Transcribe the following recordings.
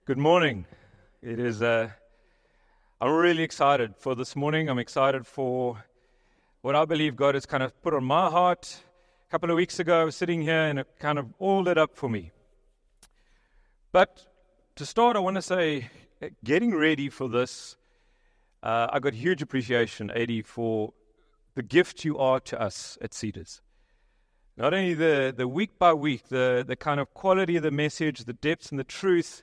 Good morning. It is. I'm really excited for this morning. I'm excited for what I believe God has kind of put on my heart. A couple of weeks ago, I was sitting here and it kind of all lit up for me. But to start, I want to say, getting ready for this, I got huge appreciation, Adi, for the gift you are to us at Cedars. Not only the week by week, the kind of quality of the message, the depth and the truth.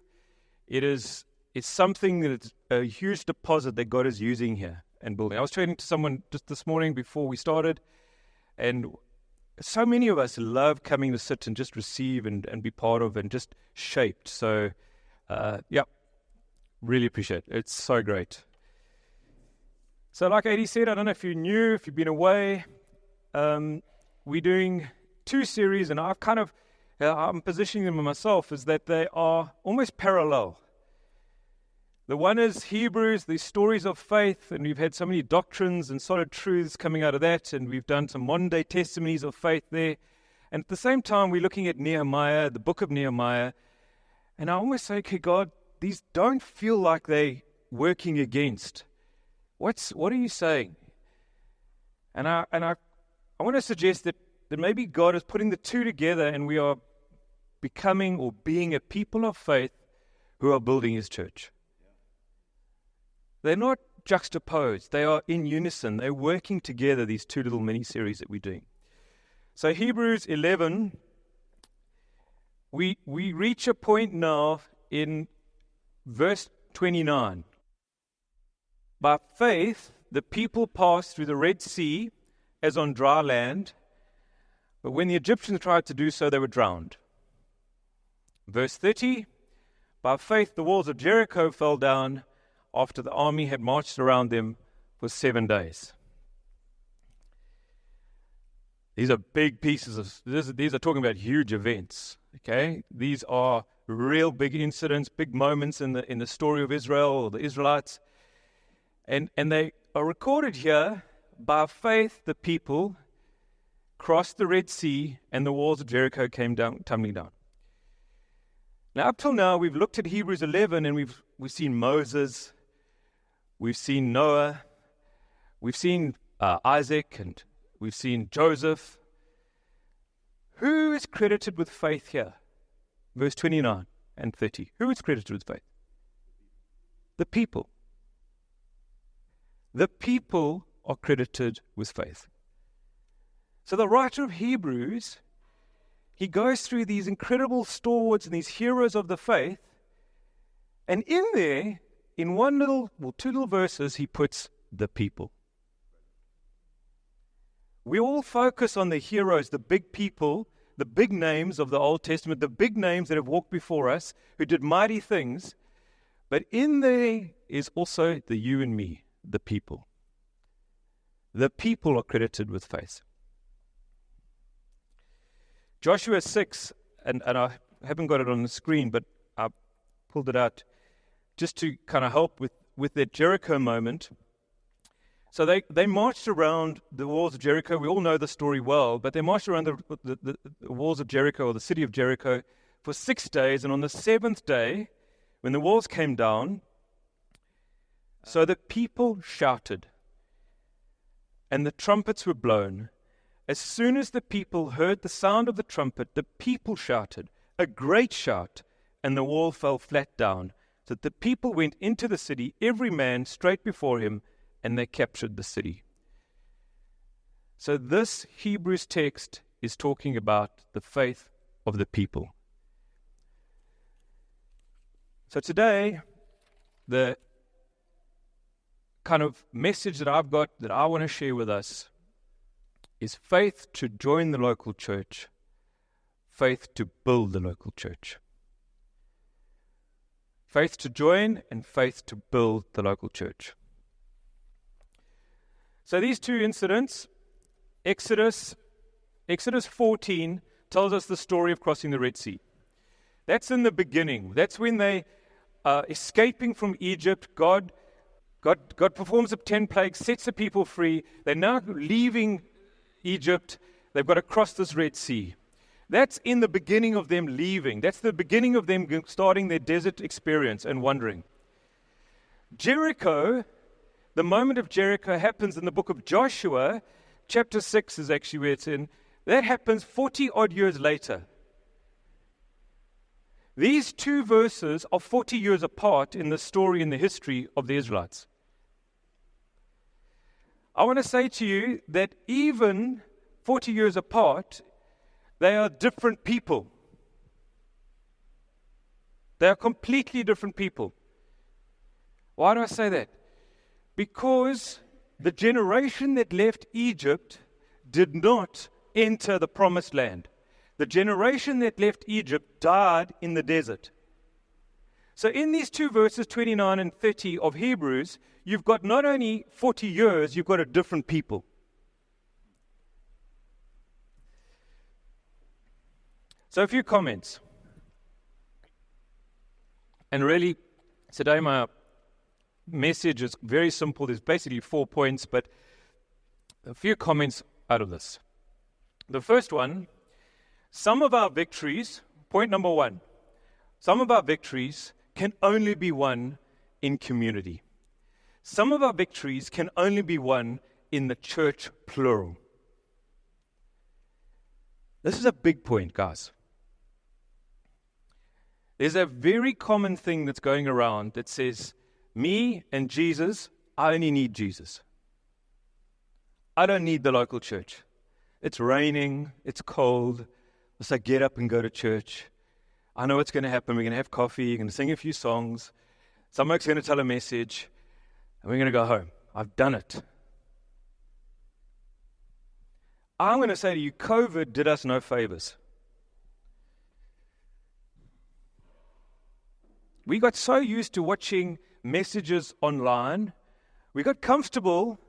It's something that it's a huge deposit that God is using here and building. I was talking to someone just this morning before we started, and so many of us love coming to sit and just receive and be part of and just shaped. So, really appreciate it. It's so great. So like Adi said, I don't know if you're new, if you've been away, we're doing two series, and I'm positioning them myself as that they are almost parallel. The one is Hebrews, the stories of faith, and we've had so many doctrines and solid truths coming out of that, and we've done some modern-day testimonies of faith there. And at the same time, we're looking at Nehemiah, the book of Nehemiah, and I almost say, okay, God, these don't feel like they're working against. What are you saying? And I want to suggest that maybe God is putting the two together, and we are becoming or being a people of faith who are building His church. They're not juxtaposed. They are in unison. They're working together, these two little mini-series that we're doing. So Hebrews 11, we reach a point now in verse 29. By faith, the people passed through the Red Sea as on dry land, but when the Egyptians tried to do so, they were drowned. Verse 30, by faith, the walls of Jericho fell down after the army had marched around them for 7 days. These are big pieces of, these are talking about huge events, okay? These are real big incidents, big moments in the story of Israel or the Israelites. And they are recorded here. By faith, the people crossed the Red Sea and the walls of Jericho came down, tumbling down. Now, up till now, we've looked at Hebrews 11 and we've seen Moses, we've seen Noah, we've seen Isaac, and we've seen Joseph. Who is credited with faith here? Verse 29 and 30. Who is credited with faith? The people. The people are credited with faith. So the writer of Hebrews, he goes through these incredible stalwarts and these heroes of the faith, and in there, in two little verses, he puts the people. We all focus on the heroes, the big people, the big names of the Old Testament, the big names that have walked before us, who did mighty things, but in there is also the you and me, the people. The people are credited with faith. Joshua 6, and I haven't got it on the screen, but I pulled it out just to kind of help with that Jericho moment. So they marched around the walls of Jericho. We all know the story well, but they marched around the walls of Jericho, or the city of Jericho, for 6 days. And on the 7th day, when the walls came down, so the people shouted, and the trumpets were blown. As soon as the people heard the sound of the trumpet, the people shouted, a great shout, and the wall fell flat down, so that the people went into the city, every man straight before him, and they captured the city. So this Hebrews text is talking about the faith of the people. So today, the kind of message that I've got that I want to share with us is faith to join the local church, faith to build the local church. Faith to join and faith to build the local church. So these two incidents, Exodus 14 tells us the story of crossing the Red Sea. That's in the beginning. That's when they are escaping from Egypt. God performs the 10 plagues, sets the people free. They're now leaving Egypt. They've got to cross this Red Sea. That's in the beginning of them leaving. That's the beginning of them starting their desert experience and wandering. Jericho, the moment of Jericho happens in the book of Joshua. Chapter 6 is actually where it's in. That happens 40 odd years later. These two verses are 40 years apart in the story and the history of the Israelites. I want to say to you that even 40 years apart, they are different people. They are completely different people. Why do I say that? Because the generation that left Egypt did not enter the promised land. The generation that left Egypt died in the desert. So in these two verses, 29 and 30 of Hebrews, you've got not only 40 years, you've got a different people. So a few comments. And really, today my message is very simple. There's basically 4 points, but a few comments out of this. The first one, some of our victories, point number one, some of our victories can only be won in community. Some of our victories can only be won in the church, plural. This is a big point, guys. There's a very common thing that's going around that says, me and Jesus, I only need Jesus. I don't need the local church. It's raining, it's cold. So I get up and go to church. I know what's going to happen. We're going to have coffee, you're going to sing a few songs. Someone's going to tell a message, and we're going to go home. I've done it. I'm going to say to you, COVID did us no favors. We got so used to watching messages online. We got comfortable.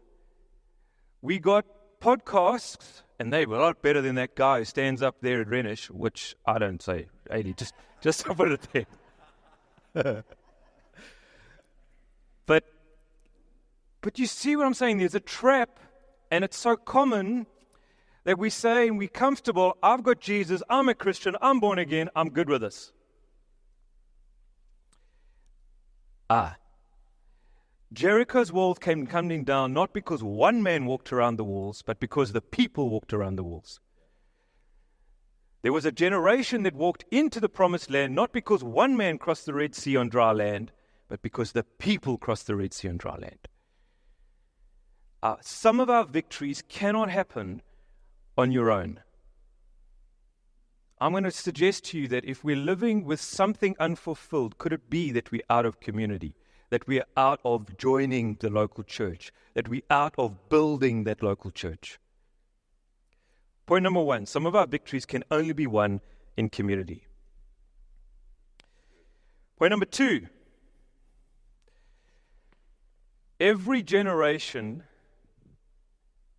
We got podcasts, and they were a lot better than that guy who stands up there at Renish, which I don't say, 80, just put it there. But you see what I'm saying? There's a trap, and it's so common that we say, and we're comfortable, I've got Jesus, I'm a Christian, I'm born again, I'm good with this. Jericho's walls came coming down not because one man walked around the walls, but because the people walked around the walls. There was a generation that walked into the promised land not because one man crossed the Red Sea on dry land, but because the people crossed the Red Sea on dry land. Some of our victories cannot happen on your own. I'm going to suggest to you that if we're living with something unfulfilled, could it be that we're out of community, that we're out of joining the local church, that we're out of building that local church? Point number one, some of our victories can only be won in community. Point number two, every generation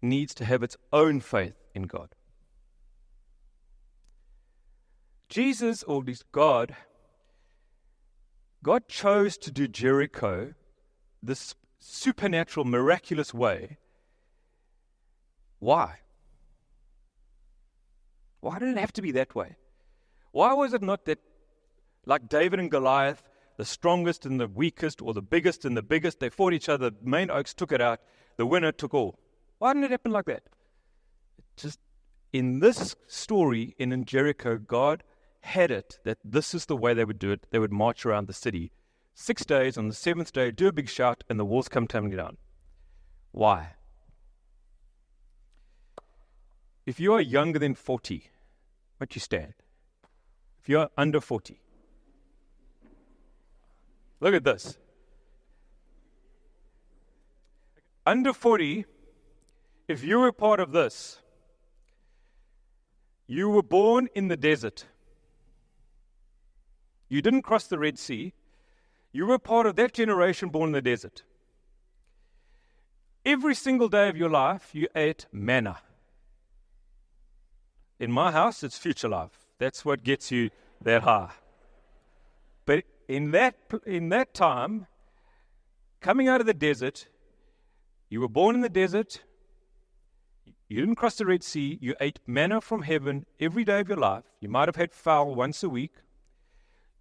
needs to have its own faith in God. Jesus, or at least God chose to do Jericho this supernatural, miraculous way. Why? Why did it have to be that way? Why was it not that, like David and Goliath, the strongest and the weakest, or the biggest and the biggest, they fought each other, the main oaks took it out, the winner took all? Why didn't it happen like that? Just in this story, in Jericho, God had it that this is the way they would do it. They would march around the city 6 days. On the 7th day, do a big shout, and the walls come tumbling down. Why? If you are younger than 40, won't you stand? If you are under 40, look at this. Under 40, if you were part of this, you were born in the desert. You didn't cross the Red Sea. You were part of that generation born in the desert. Every single day of your life, you ate manna. In my house, it's Future Life. That's what gets you that high. But in that time, coming out of the desert, you were born in the desert. You didn't cross the Red Sea. You ate manna from heaven every day of your life. You might have had fowl once a week.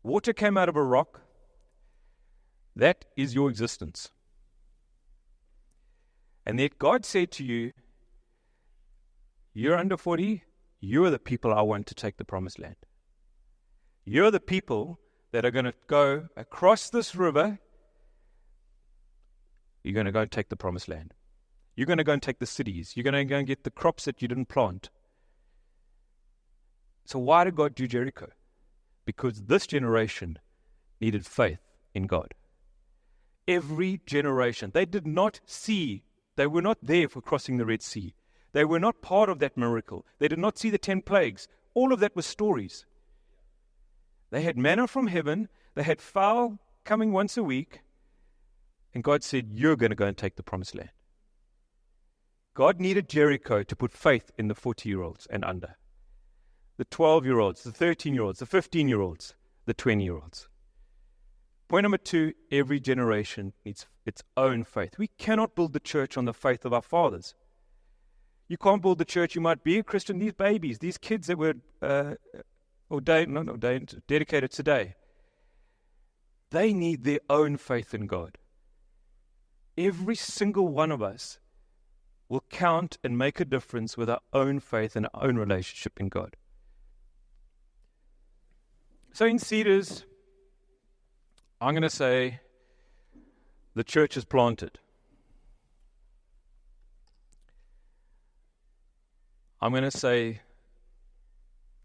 Water came out of a rock. That is your existence. And yet God said to you, you're under 40, you're the people I want to take the promised land. You're the people that are going to go across this river. You're going to go and take the promised land. You're going to go and take the cities. You're going to go and get the crops that you didn't plant. So why did God do Jericho? Because this generation needed faith in God. Every generation. They did not see. They were not there for crossing the Red Sea. They were not part of that miracle. They did not see the 10 plagues. All of that was stories. They had manna from heaven. They had fowl coming once a week. And God said, you're going to go and take the promised land. God needed Jericho to put faith in the 40-year-olds and under. The 12-year-olds, the 13-year-olds, the 15-year-olds, the 20-year-olds. Point number 2, every generation needs its own faith. We cannot build the church on the faith of our fathers. You can't build the church. You might be a Christian. These babies, these kids that were dedicated today, they need their own faith in God. Every single one of us will count and make a difference with our own faith and our own relationship in God. So in Cedars, I'm going to say the church is planted. I'm going to say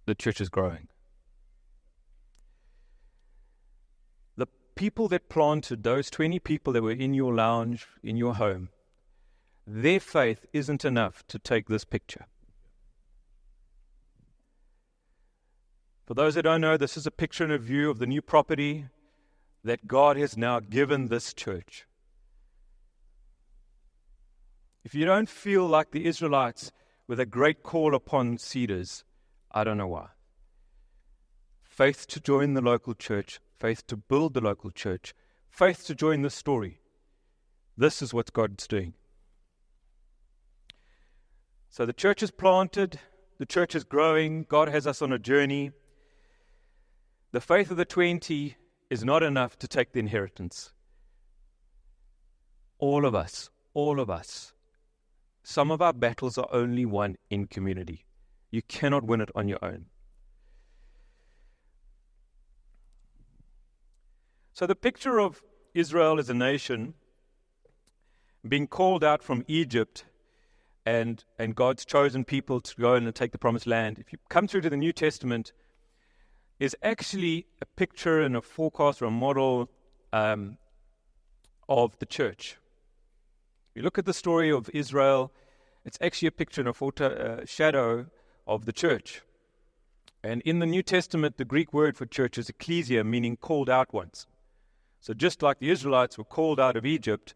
the church is growing. The people that planted, those 20 people that were in your lounge, in your home, their faith isn't enough to take this picture. For those that don't know, this is a picture and a view of the new property that God has now given this church. If you don't feel like the Israelites with a great call upon Cedars, I don't know why. Faith to join the local church, faith to build the local church, faith to join the story. This is what God's doing. So the church is planted, the church is growing, God has us on a journey. The faith of the 20 is not enough to take the inheritance. All of us. Some of our battles are only won in community. You cannot win it on your own. So the picture of Israel as a nation being called out from Egypt and God's chosen people to go in and take the promised land, if you come through to the New Testament, is actually a picture and a forecast or a model of the church. You look at the story of Israel, it's actually a picture and a shadow of the church. And in the New Testament, the Greek word for church is ecclesia, meaning called out ones. So just like the Israelites were called out of Egypt,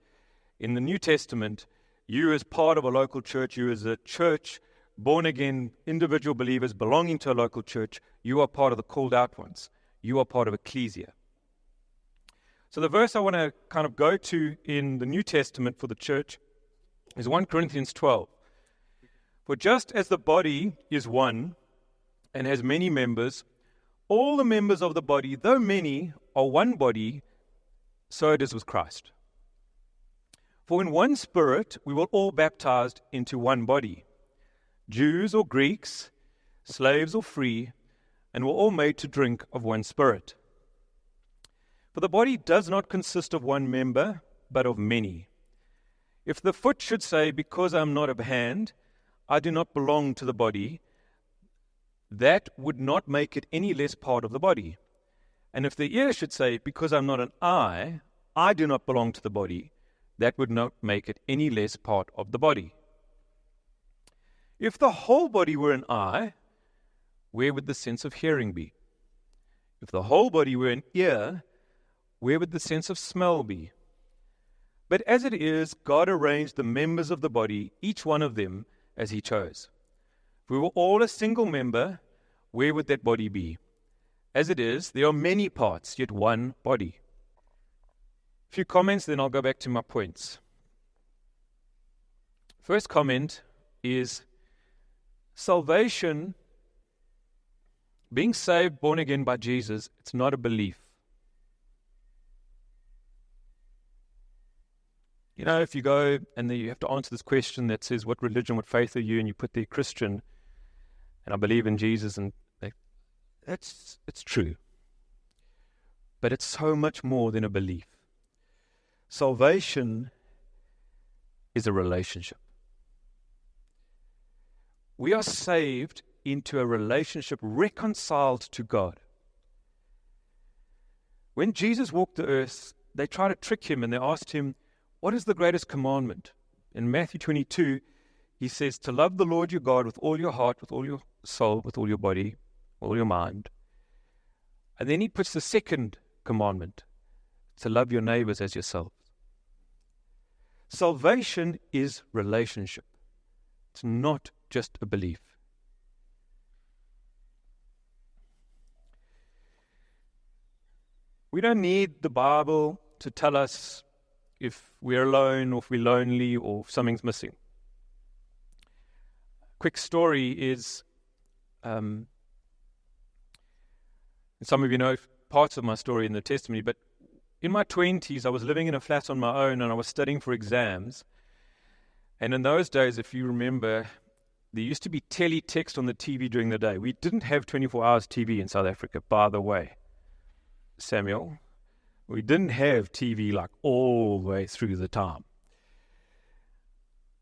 in the New Testament, you as part of a local church, you as a church, born-again individual believers belonging to a local church, you are part of the called out ones. You are part of ecclesia. So the verse I want to kind of go to in the New Testament for the church is 1 Corinthians 12. For just as the body is one and has many members, all the members of the body, though many, are one body, so it is with Christ. For in one Spirit we were all baptized into one body, Jews or Greeks, slaves or free, and were all made to drink of one Spirit. For the body does not consist of one member, but of many. If the foot should say, because I am not of hand, I do not belong to the body, that would not make it any less part of the body. And if the ear should say, because I am not an eye, I do not belong to the body, that would not make it any less part of the body. If the whole body were an eye, where would the sense of hearing be? If the whole body were an ear, where would the sense of smell be? But as it is, God arranged the members of the body, each one of them, as He chose. If we were all a single member, where would that body be? As it is, there are many parts, yet one body. A few comments, then I'll go back to my points. First comment is, Salvation, being saved, born again by Jesus, it's not a belief. You know, if you go and you have to answer this question that says, what religion, what faith are you? And you put there Christian, and I believe in Jesus, and it's true. But it's so much more than a belief. Salvation is a relationship. We are saved into a relationship, reconciled to God. When Jesus walked the earth, they tried to trick him and they asked him, what is the greatest commandment? In Matthew 22, he says, to love the Lord your God with all your heart, with all your soul, with all your body, all your mind. And then he puts the second commandment, to love your neighbors as yourself. Salvation is relationship. It's not just a belief. We don't need the Bible to tell us if we're alone or if we're lonely or if something's missing. Quick story is, and some of you know parts of my story in the testimony, but in my 20s, I was living in a flat on my own and I was studying for exams. And in those days, if you remember, there used to be teletext on the TV during the day. We didn't have 24 hours TV in South Africa, by the way, Samuel. We didn't have TV like all the way through the time.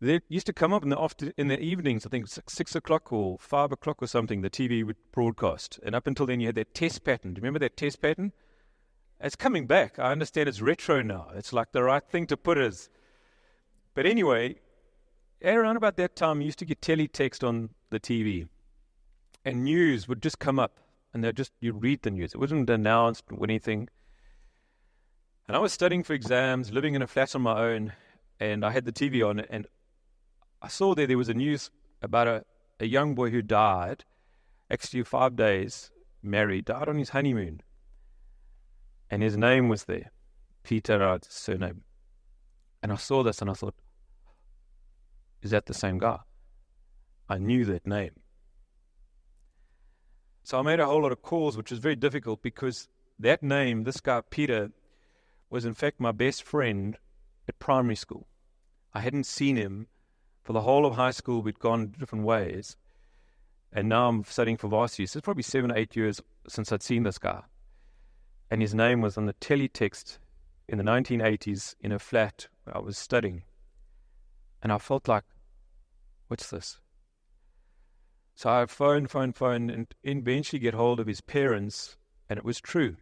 They used to come up in the evenings, I think 6 o'clock or 5 o'clock or something, the TV would broadcast. And up until then, you had that test pattern. Do you remember that test pattern? It's coming back. I understand it's retro now. It's like the right thing to put as. But anyway, around about that time, you used to get teletext on the TV. And news would just come up. And you'd read the news. It wasn't announced or anything. And I was studying for exams, living in a flat on my own. And I had the TV on. And I saw there was a news about a young boy who died, actually 5 days, married, died on his honeymoon. And his name was there, Peter, his surname. And I saw this and I thought, is that the same guy? I knew that name. So I made a whole lot of calls, which was very difficult because that name, this guy, Peter, was in fact my best friend at primary school. I hadn't seen him for the whole of high school. We'd gone different ways. And now I'm studying for varsity. So it's probably 7 or 8 years since I'd seen this guy. And his name was on the teletext in the 1980s in a flat where I was studying. And I felt like, what's this? So I phoned, and eventually get hold of his parents, and it was true.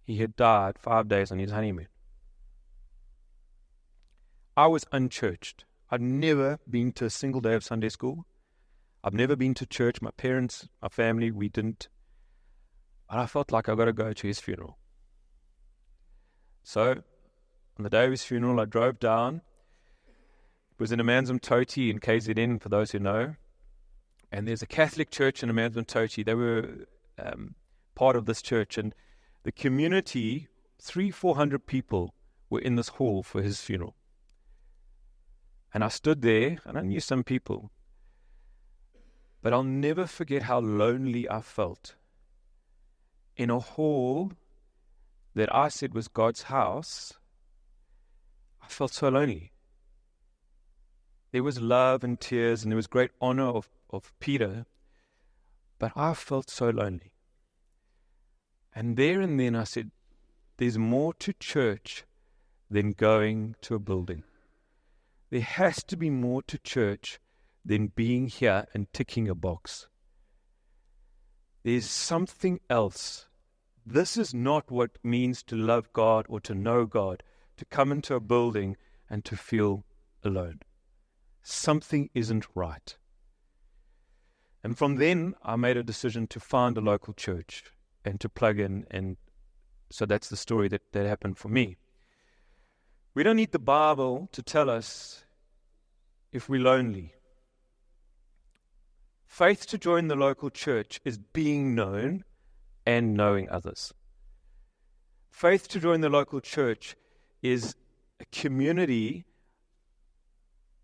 He had died 5 days on his honeymoon. I was unchurched. I'd never been to a single day of Sunday school. I've never been to church. My parents, my family, we didn't. And I felt like I got to go to his funeral. So, on the day of his funeral, I drove down. It was in Amanzimtoti in KZN, for those who know. And there's a Catholic church in Amanzimtoti. They were part of this church. And the community, 300-400 people, were in this hall for his funeral. And I stood there, and I knew some people. But I'll never forget how lonely I felt in a hall that I said was God's house. I felt so lonely. There was love and tears, and there was great honor of Peter, but I felt so lonely. And there and then I said, there's more to church than going to a building. There has to be more to church than being here and ticking a box. There's something else. This is not what it means to love God or to know God, to come into a building and to feel alone. Something isn't right. And from then, I made a decision to find a local church and to plug in. And so that's the story that happened for me. We don't need the Bible to tell us if we're lonely. Faith to join the local church is being known and knowing others. Faith to join the local church is a community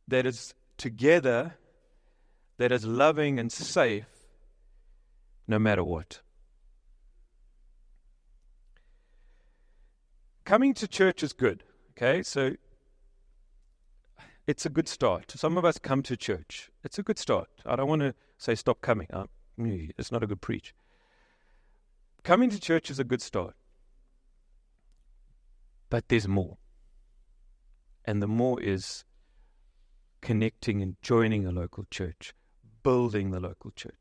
that is together, that is loving and safe no matter what. Coming to church is good, okay? So it's a good start. Some of us come to church. It's a good start. I don't want to say stop coming. It's not a good preach. Coming to church is a good start. But there's more. And the more is connecting and joining a local church, building the local church.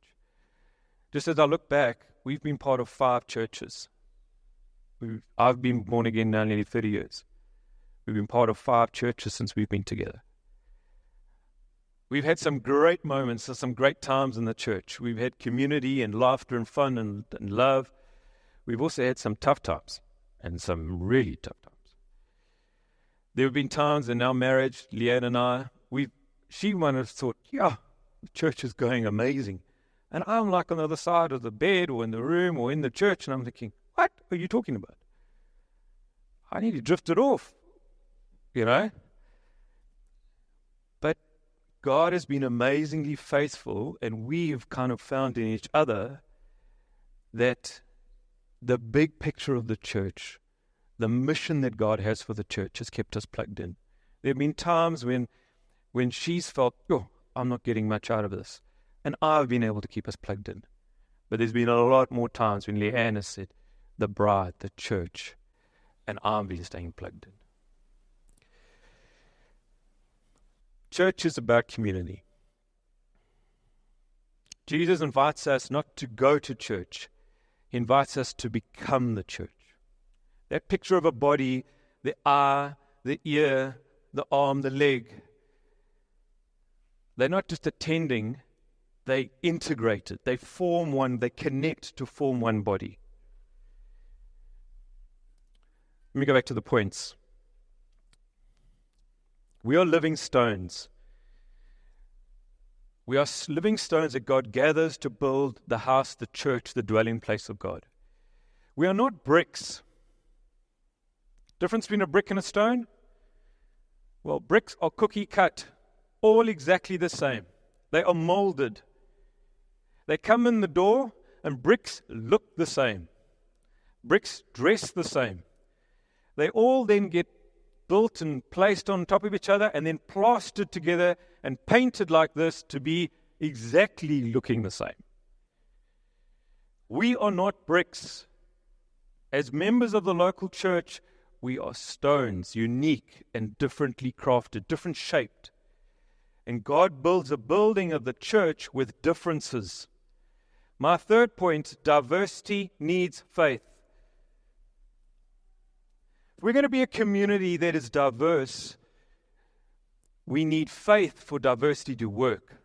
Just as I look back, we've been part of 5 churches. I've been born again now nearly 30 years. We've been part of 5 churches since we've been together. We've had some great moments and some great times in the church. We've had community and laughter and fun and love. We've also had some tough times and some really tough times. There have been times in our marriage, Leanne and I, she might have thought, yeah, the church is going amazing. And I'm like on the other side of the bed or in the room or in the church, and I'm thinking, what are you talking about? I need to drift it off, But God has been amazingly faithful, and we have kind of found in each other that the big picture of the church, the mission that God has for the church, has kept us plugged in. There have been times when she's felt, I'm not getting much out of this, and I've been able to keep us plugged in. But there's been a lot more times when Leanne has said, the bride, the church, and I've been staying plugged in. Church is about community. Jesus invites us not to go to church. He invites us to become the church. That picture of a body, the eye, the ear, the arm, the leg, they're not just attending, they integrate it. They form one, they connect to form one body. Let me go back to the points. We are living stones. We are living stones that God gathers to build the house, the church, the dwelling place of God. We are not bricks. Difference between a brick and a stone? Well, bricks are cookie cut, all exactly the same. They are molded. They come in the door, and bricks look the same. Bricks dress the same. They all then get built and placed on top of each other and then plastered together and painted like this to be exactly looking the same. We are not bricks. As members of the local church, we are stones, unique and differently crafted, different shaped. And God builds a building of the church with differences. My third point, diversity needs faith. If we're going to be a community that is diverse, we need faith for diversity to work.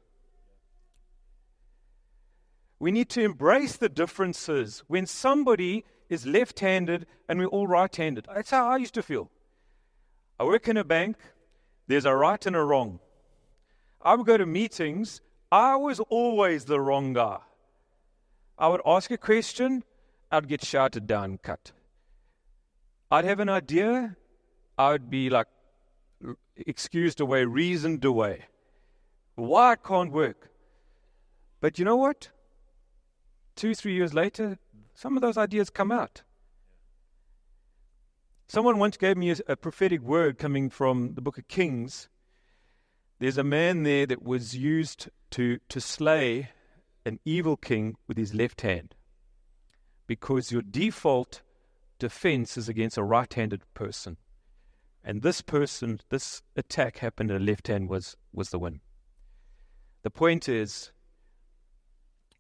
We need to embrace the differences. When somebody is left-handed and we're all right-handed, that's how I used to feel. I work in a bank, there's a right and a wrong. I would go to meetings, I was always the wrong guy. I would ask a question, I'd get shouted down, cut. I'd have an idea, I would be like excused away, reasoned away. Why it can't work? But you know what? 2-3 years later, some of those ideas come out. Someone once gave me a prophetic word coming from the book of Kings. There's a man there that was used to slay an evil king with his left hand, because your default defense is against a right-handed person. And this attack happened and the left hand was the win. The point is,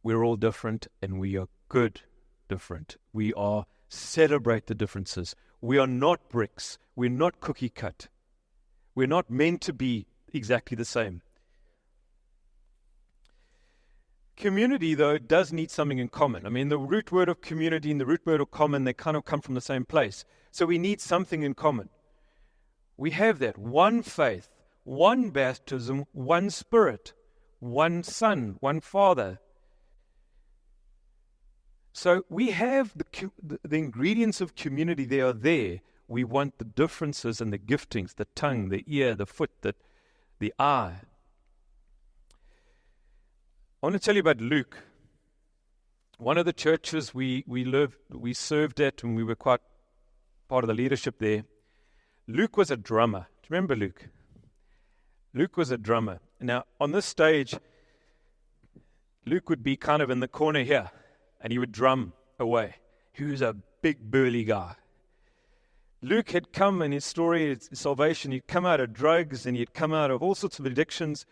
we're all different and we are good different. We are celebrate the differences. We are not bricks. We're not cookie cut. We're not meant to be exactly the same. Community, though, does need something in common. I mean, the root word of community and the root word of common, they kind of come from the same place. So we need something in common. We have that. One faith, one baptism, one spirit, one Son, one Father. So we have the ingredients of community. They are there. We want the differences and the giftings, the tongue, the ear, the foot, the eye. I want to tell you about Luke. One of the churches we served at, and we were quite part of the leadership there. Luke was a drummer. Do you remember Luke? Luke was a drummer. Now, on this stage, Luke would be kind of in the corner here, and he would drum away. He was a big, burly guy. Luke had come in his story, his salvation, he'd come out of drugs, and he'd come out of all sorts of addictions,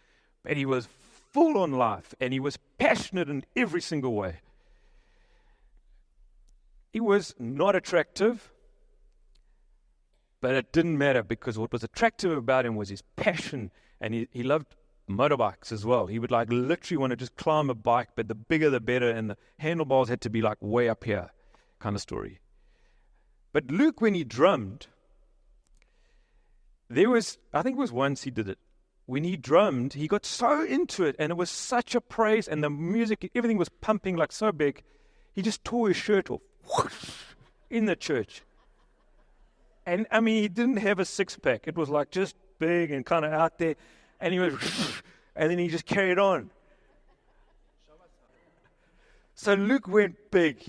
but he was full on life, and he was passionate in every single way. He was not attractive, but it didn't matter, because what was attractive about him was his passion, and he loved motorbikes as well. He would literally want to just climb a bike, but the bigger the better, and the handlebars had to be way up here, kind of story. But Luke, when he drummed, I think it was once he did it. When he drummed, he got so into it, and it was such a praise, and the music, everything was pumping so big, he just tore his shirt off in the church. And I mean, he didn't have a six-pack. It was just big and kind of out there. And he was, and then he just carried on. So Luke went big,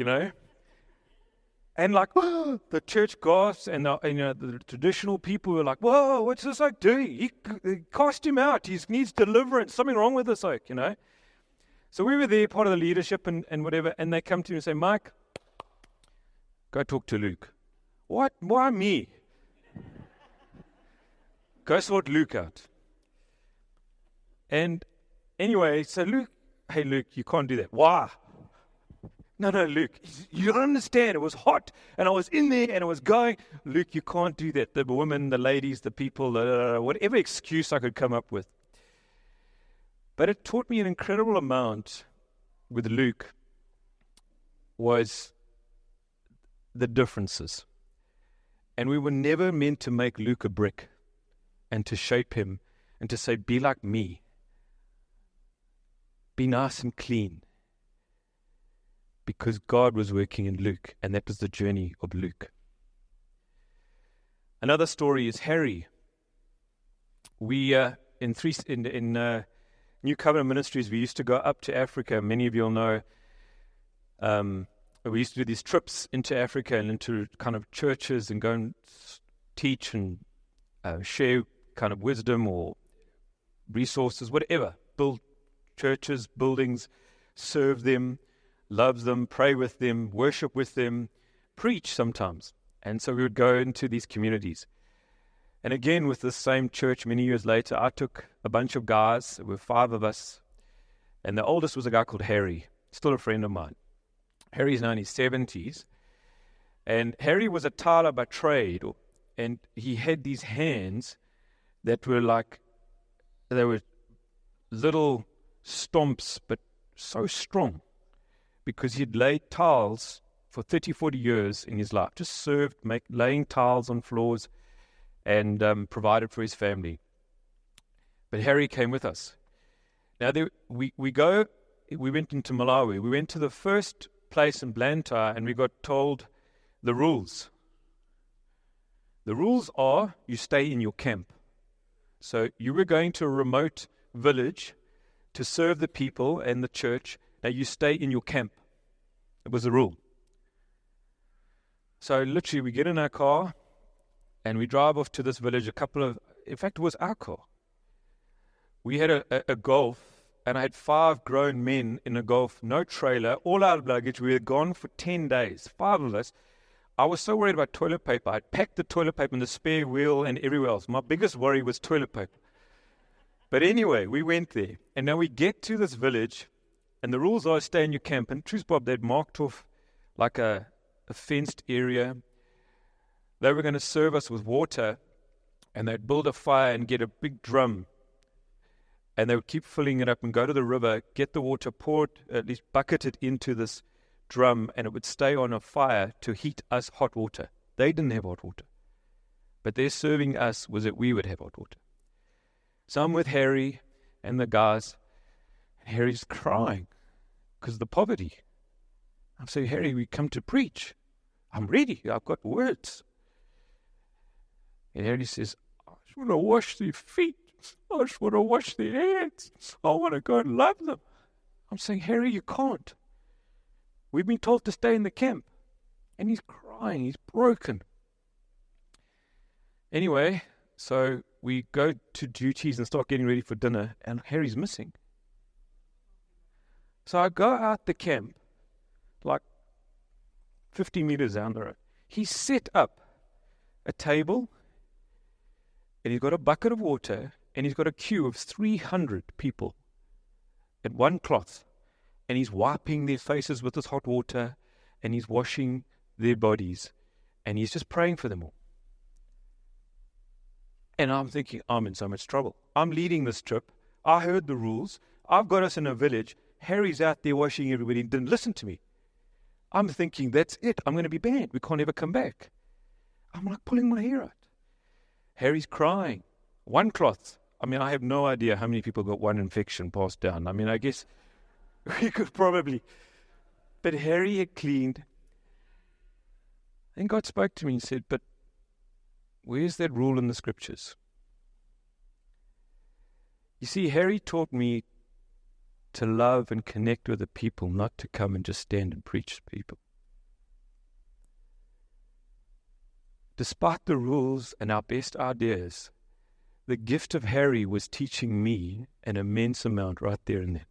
And the church gasps, and the traditional people were like, "Whoa, what's this oak doing? He cast him out. He needs deliverance. Something wrong with this oak, So we were there, part of the leadership and whatever, and they come to me and say, "Mike, go talk to Luke." "What? Why me?" "Go sort Luke out." And anyway, so Luke, "Hey Luke, you can't do that." "Why?" No, Luke, you don't understand. It was hot, and I was in there, and it was going. "Luke, you can't do that." The women, the ladies, the people, whatever excuse I could come up with. But it taught me an incredible amount with Luke was the differences. And we were never meant to make Luke a brick and to shape him and to say, "Be like me. Be nice and clean." Because God was working in Luke, and that was the journey of Luke. Another story is Harry. We in New Covenant Ministries, we used to go up to Africa. Many of you will know. We used to do these trips into Africa and into kind of churches and go and teach and share kind of wisdom or resources, whatever. Build churches, buildings, serve them, love them, pray with them, worship with them, preach sometimes. And so we would go into these communities. And again, with the same church many years later, I took a bunch of guys, there were 5 of us, and the oldest was a guy called Harry, still a friend of mine. Harry's now in his 70s, and Harry was a tiler by trade, and he had these hands that were they were little stomps, but so strong, because he'd laid tiles for 30, 40 years in his life, just served, laying tiles on floors, and provided for his family. But Harry came with us. Now we went into Malawi. We went to the first place in Blantyre, and we got told the rules. The rules are you stay in your camp. So you were going to a remote village to serve the people and the church. Now you stay in your camp. It was the rule. So literally we get in our car and we drive off to this village. In fact, it was our car. We had a Golf, and I had 5 grown men in a Golf, no trailer, all out of luggage. We were gone for 10 days, 5 of us. I was so worried about toilet paper. I'd packed the toilet paper in the spare wheel and everywhere else. My biggest worry was toilet paper. But anyway, we went there. And now we get to this village, and the rules are stay in your camp. And truth Bob, they'd marked off like a fenced area. They were going to serve us with water, and they'd build a fire and get a big drum. And they would keep filling it up and go to the river, get the water, pour it, at least bucket it into this drum, and it would stay on a fire to heat us hot water. They didn't have hot water. But their serving us was that we would have hot water. So I'm with Harry and the guys, and Harry's crying because of the poverty. I'm saying, "Harry, we come to preach. I'm ready. I've got words." And Harry says, "I just want to wash their feet. I just want to wash their hands. I want to go and love them. I'm saying, Harry, you can't. We've been told to stay in the camp. And he's crying. He's broken. Anyway, so we go to duties and start getting ready for dinner, and Harry's missing. So I go out the camp, like 50 meters down the road. He's set up a table, and he's got a bucket of water, and he's got a queue of 300 people in one cloth, and he's wiping their faces with this hot water, and he's washing their bodies, and he's just praying for them all. And I'm thinking, I'm in so much trouble. I'm leading this trip. I heard the rules. I've got us in a village. Harry's out there washing everybody and didn't listen to me. I'm thinking, that's it. I'm going to be banned. We can't ever come back. I'm like pulling my hair out. Harry's crying. One cloth. I mean, I have no idea how many people got one infection passed down. I mean, I guess we could probably. But Harry had cleaned. Then God spoke to me and said, but where's that rule in the scriptures? You see, Harry taught me to love and connect with the people, not to come and just stand and preach to people. Despite the rules and our best ideas, the gift of Harry was teaching me an immense amount right there and then.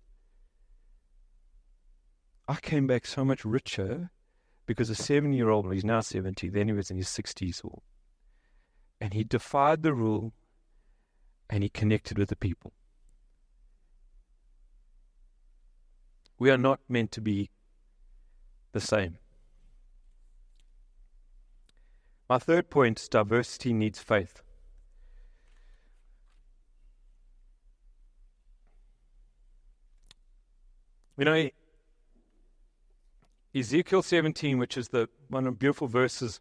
I came back so much richer because a 7-year-old, he's now 70, then he was in his 60s, and he defied the rule and he connected with the people. We are not meant to be the same. My third point is diversity needs faith. You know, Ezekiel 17, which is one of the beautiful verses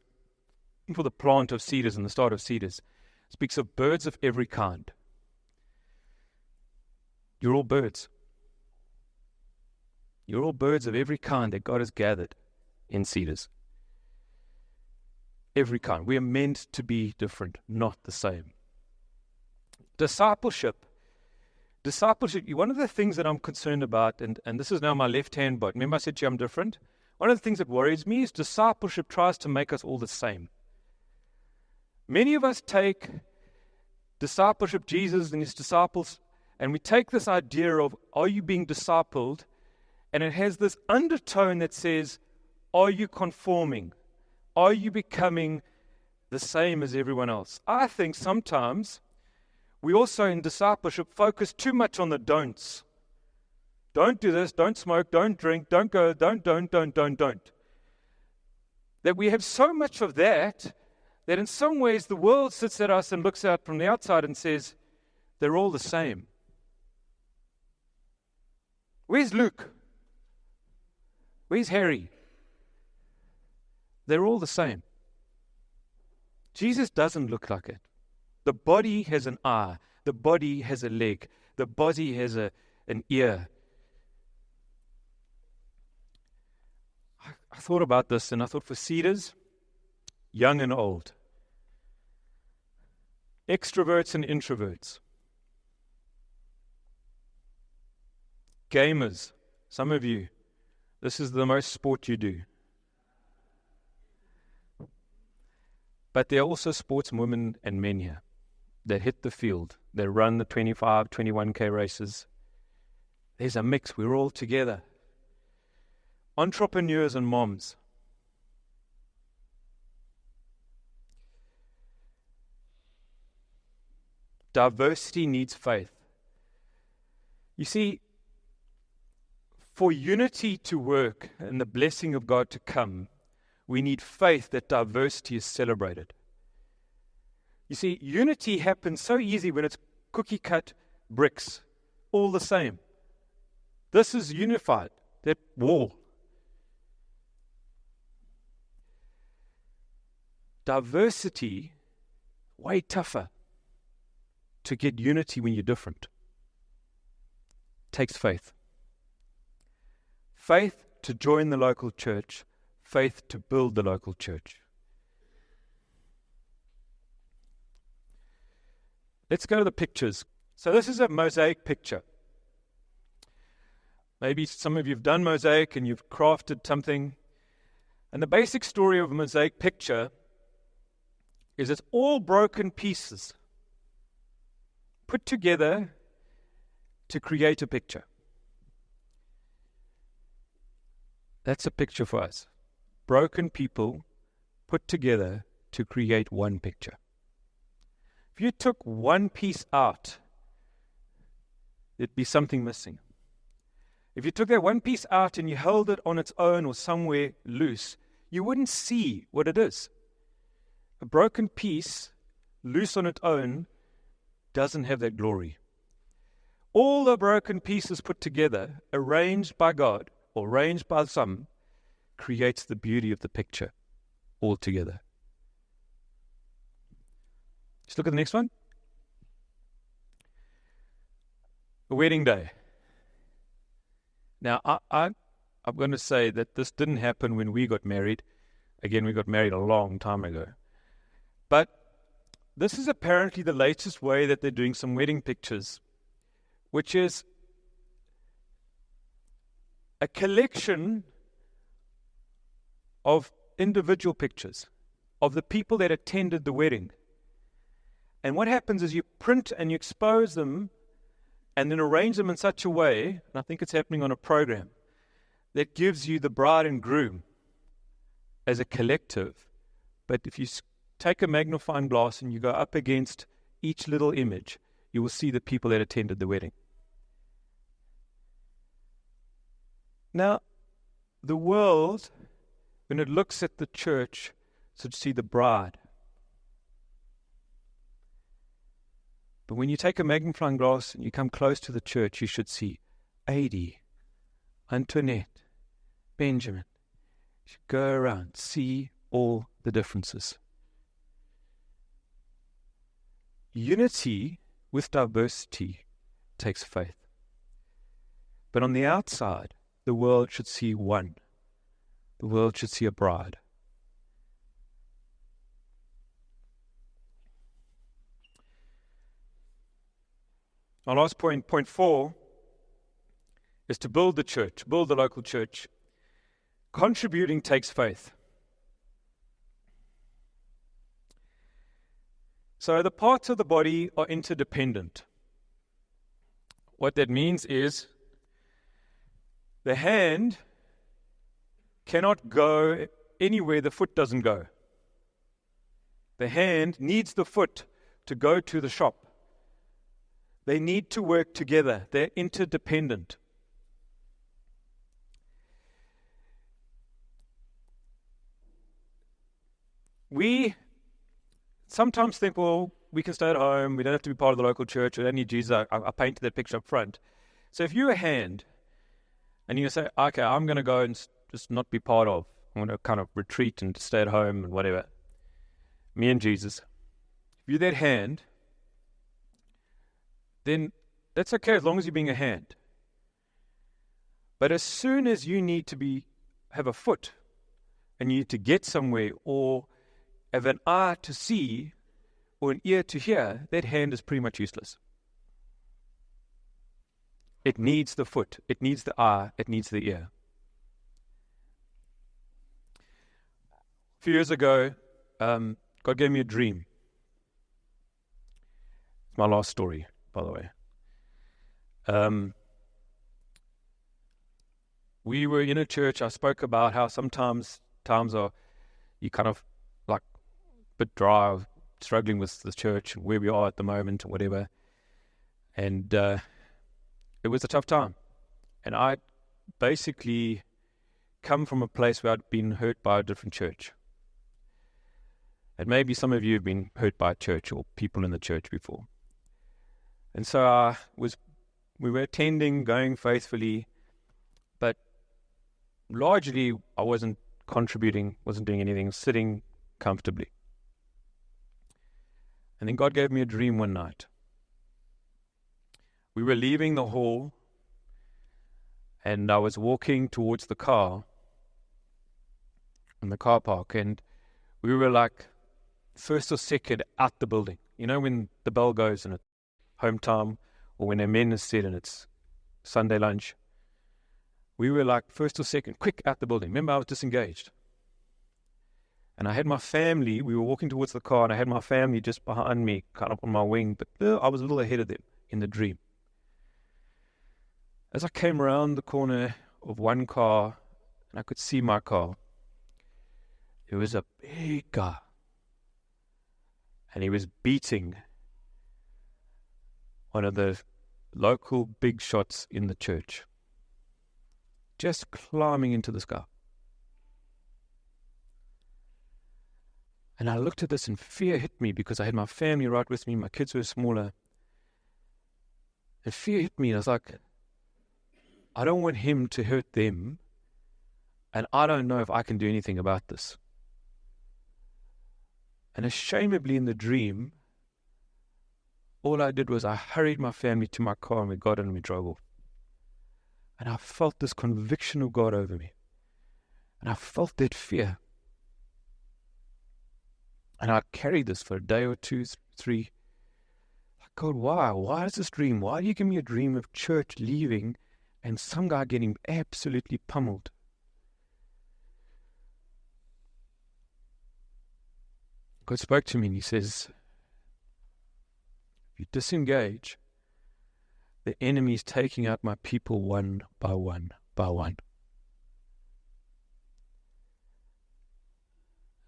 for the plant of cedars and the start of cedars, speaks of birds of every kind. You're all birds. You're all birds of every kind that God has gathered in cedars. Every kind. We are meant to be different, not the same. Discipleship, one of the things that I'm concerned about, and this is now my left-hand bot. Remember I said to you I'm different? One of the things that worries me is discipleship tries to make us all the same. Many of us take discipleship, Jesus and his disciples, and we take this idea of, are you being discipled? And it has this undertone that says, are you conforming? Are you becoming the same as everyone else? I think sometimes we also in discipleship focus too much on the don'ts. Don't do this, don't smoke, don't drink, don't go, don't. That we have so much of that in some ways the world sits at us and looks out from the outside and says, they're all the same. Where's Luke? Where's Harry? They're all the same. Jesus doesn't look like it. The body has an eye. The body has a leg. The body has an ear. I thought about this, and I thought for cedars, young and old, extroverts and introverts, gamers, some of you, this is the most sport you do. But there are also sportswomen and men here that hit the field, that run the 25, 21K races. There's a mix. We're all together. Entrepreneurs and moms. Diversity needs faith. You see, for unity to work and the blessing of God to come, we need faith that diversity is celebrated. You see, unity happens so easy when it's cookie-cut bricks, all the same. This is unified, that wall. Diversity, way tougher to get unity when you're different. Takes faith. Faith to join the local church. Faith to build the local church. Let's go to the pictures. So this is a mosaic picture. Maybe some of you have done mosaic and you've crafted something. And the basic story of a mosaic picture is it's all broken pieces put together to create a picture. That's a picture for us. Broken people put together to create one picture. If you took one piece out, there'd be something missing. If you took that one piece out and you held it on its own or somewhere loose, you wouldn't see what it is. A broken piece, loose on its own, doesn't have that glory. All the broken pieces put together, arranged by God, or arranged by some, creates the beauty of the picture altogether. Just look at the next one. A wedding day. Now, I'm going to say that this didn't happen when we got married. Again, we got married a long time ago. But this is apparently the latest way that they're doing some wedding pictures, which is a collection of individual pictures of the people that attended the wedding. And what happens is you print and you expose them and then arrange them in such a way, and I think it's happening on a program, that gives you the bride and groom as a collective. But if you take a magnifying glass and you go up against each little image, you will see the people that attended the wedding. Now, the world, when it looks at the church, should see the bride. But when you take a magnifying glass and you come close to the church, you should see Adi, Antoinette, Benjamin. You should go around, see all the differences. Unity with diversity takes faith. But on the outside, the world should see one. The world should see a bride. Our last point, point 4, is to build the church, build the local church. Contributing takes faith. So the parts of the body are interdependent. What that means is the hand cannot go anywhere the foot doesn't go. The hand needs the foot to go to the shop. They need to work together. They're interdependent. We sometimes think, well, we can stay at home. We don't have to be part of the local church. We don't need Jesus. I painted that picture up front. So if you're a hand and you say, okay, I'm going to go and just not be part of, I'm going to kind of retreat and stay at home and whatever. Me and Jesus. If you're that hand, then that's okay as long as you're being a hand. But as soon as you need to have a foot and you need to get somewhere or have an eye to see or an ear to hear, that hand is pretty much useless. It needs the foot, it needs the eye, it needs the ear. A few years ago, God gave me a dream. It's my last story, by the way. We were in a church. I spoke about how sometimes times are you kind of like a bit dry, struggling with the church and where we are at the moment and whatever. And it was a tough time. And I basically come from a place where I'd been hurt by a different church. And maybe some of you have been hurt by a church or people in the church before. And so we were attending, going faithfully, but largely I wasn't contributing, wasn't doing anything, sitting comfortably. And then God gave me a dream one night. We were leaving the hall, and I was walking towards the car in the car park, and we were like first or second out the building. You know when the bell goes and it's home time, or when amen is said and it's Sunday lunch. we were like first or second, quick out the building. Remember, I was disengaged. And I had my family, we were walking towards the car, and I had my family just behind me, kind of on my wing, but I was a little ahead of them in the dream. As I came around the corner of one car, and I could see my car, there was a big guy, and he was beating one of the local big shots in the church, just climbing into the sky. And I looked at this and fear hit me because I had my family right with me. My kids were smaller. And fear hit me. And I was like, I don't want him to hurt them. And I don't know if I can do anything about this. And ashamedly in the dream, all I did was I hurried my family to my car and we got in and we drove off. And I felt this conviction of God over me. And I felt that fear. And I carried this for a day or two, three. Like, God, why? Why is this dream? Why do you give me a dream of church leaving and some guy getting absolutely pummeled? God spoke to me and he says, if you disengage, the enemy is taking out my people one by one by one.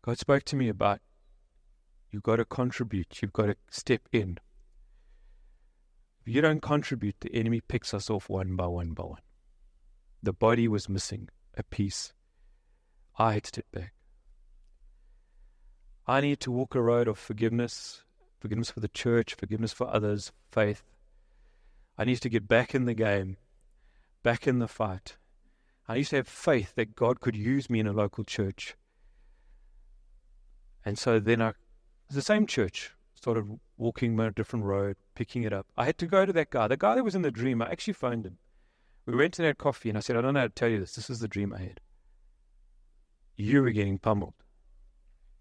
God spoke to me about you've got to contribute. You've got to step in. If you don't contribute, the enemy picks us off one by one by one. The body was missing a piece. I had to step back. I need to walk a road of forgiveness, forgiveness for the church, forgiveness for others, faith. I need to get back in the game, back in the fight. I used to have faith that God could use me in a local church. And so then the same church, started walking on a different road, picking it up. I had to go to that guy. The guy that was in the dream, I actually phoned him. We went and had coffee, and I said, I don't know how to tell you this. This is the dream I had. You were getting pummeled.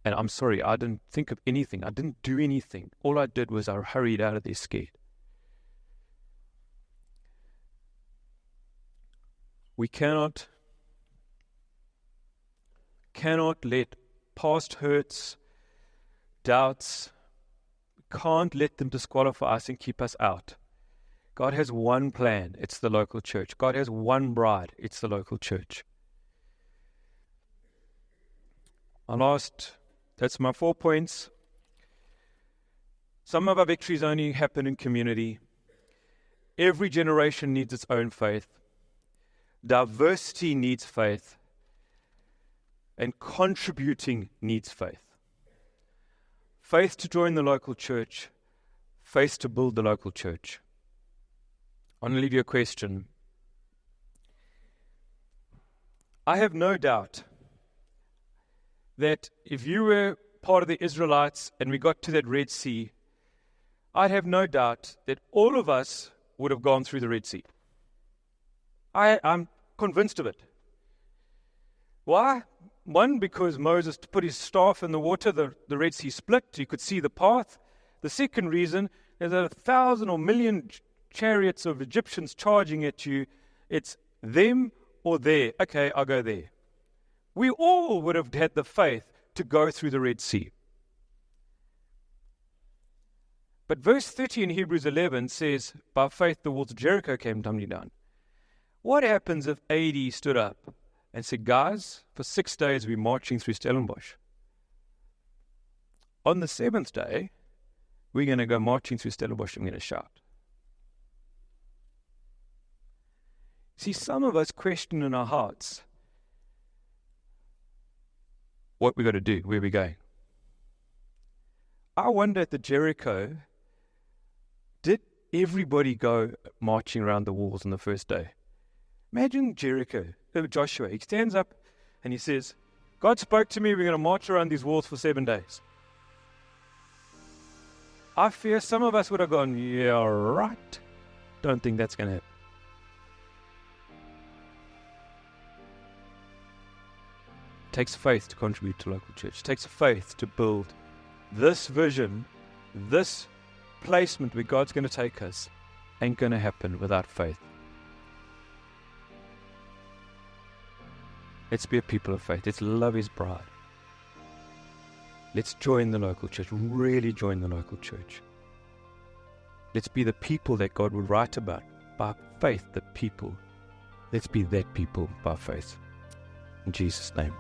And I'm sorry, I didn't think of anything. I didn't do anything. All I did was I hurried out of there scared. We cannot let past hurts, doubts, can't let them disqualify us and keep us out. God has one plan, it's the local church. God has one bride, it's the local church. That's my 4 points. Some of our victories only happen in community. Every generation needs its own faith. Diversity needs faith. And contributing needs faith. Faith to join the local church. Faith to build the local church. I want to leave you a question. I have no doubt that if you were part of the Israelites and we got to that Red Sea, I'd have no doubt that all of us would have gone through the Red Sea. I'm convinced of it. Why? One, because Moses put his staff in the water, the Red Sea split, you could see the path. The second reason is that 1,000 or million chariots of Egyptians charging at you. It's them or there. Okay, I'll go there. We all would have had the faith to go through the Red Sea. But verse 30 in Hebrews 11 says, by faith the walls of Jericho came tumbling down. What happens if AD stood up and said, guys, for 6 days we're marching through Stellenbosch. On the 7th day, we're going to go marching through Stellenbosch and we're going to shout. See, some of us question in our hearts what we got to do, where we're going. I wonder at the Jericho, did everybody go marching around the walls on the first day? Imagine Jericho, Joshua, he stands up and he says, God spoke to me, we're going to march around these walls for 7 days. I fear some of us would have gone, yeah, right. Don't think that's going to happen. It takes faith to contribute to local church. It takes faith to build this vision, this placement where God's going to take us. Ain't going to happen without faith. Let's be a people of faith. Let's love His bride. Let's join the local church. Really join the local church. Let's be the people that God would write about. By faith, the people. Let's be that people by faith. In Jesus' name.